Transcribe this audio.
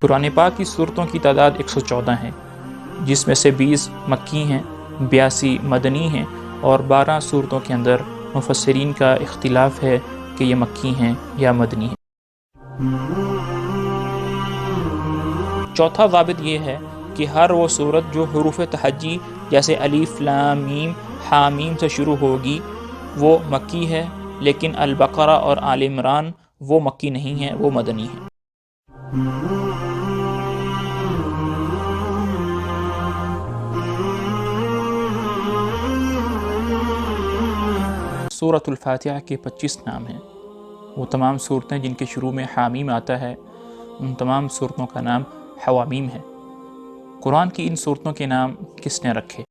قرآن پاک کی صورتوں کی تعداد 114 ہے، جس میں سے 20 مکی ہیں، 82 مدنی ہیں، اور 12 صورتوں کے اندر مفسرین کا اختلاف ہے کہ یہ مکی ہیں یا مدنی ہیں۔ چوتھا ضابط یہ ہے کہ ہر وہ صورت جو حروف تہجی جیسے الف لام میم حامیم سے شروع ہوگی وہ مکی ہے، لیکن البقرہ اور آل عمران وہ مکی نہیں ہیں، وہ مدنی ہیں۔ سورۃ الفاتحہ کے 25 نام ہیں۔ وہ تمام صورتیں جن کے شروع میں حامیم آتا ہے، ان تمام صورتوں کا نام حوامیم ہے۔ قرآن کی ان صورتوں کے نام کس نے رکھے؟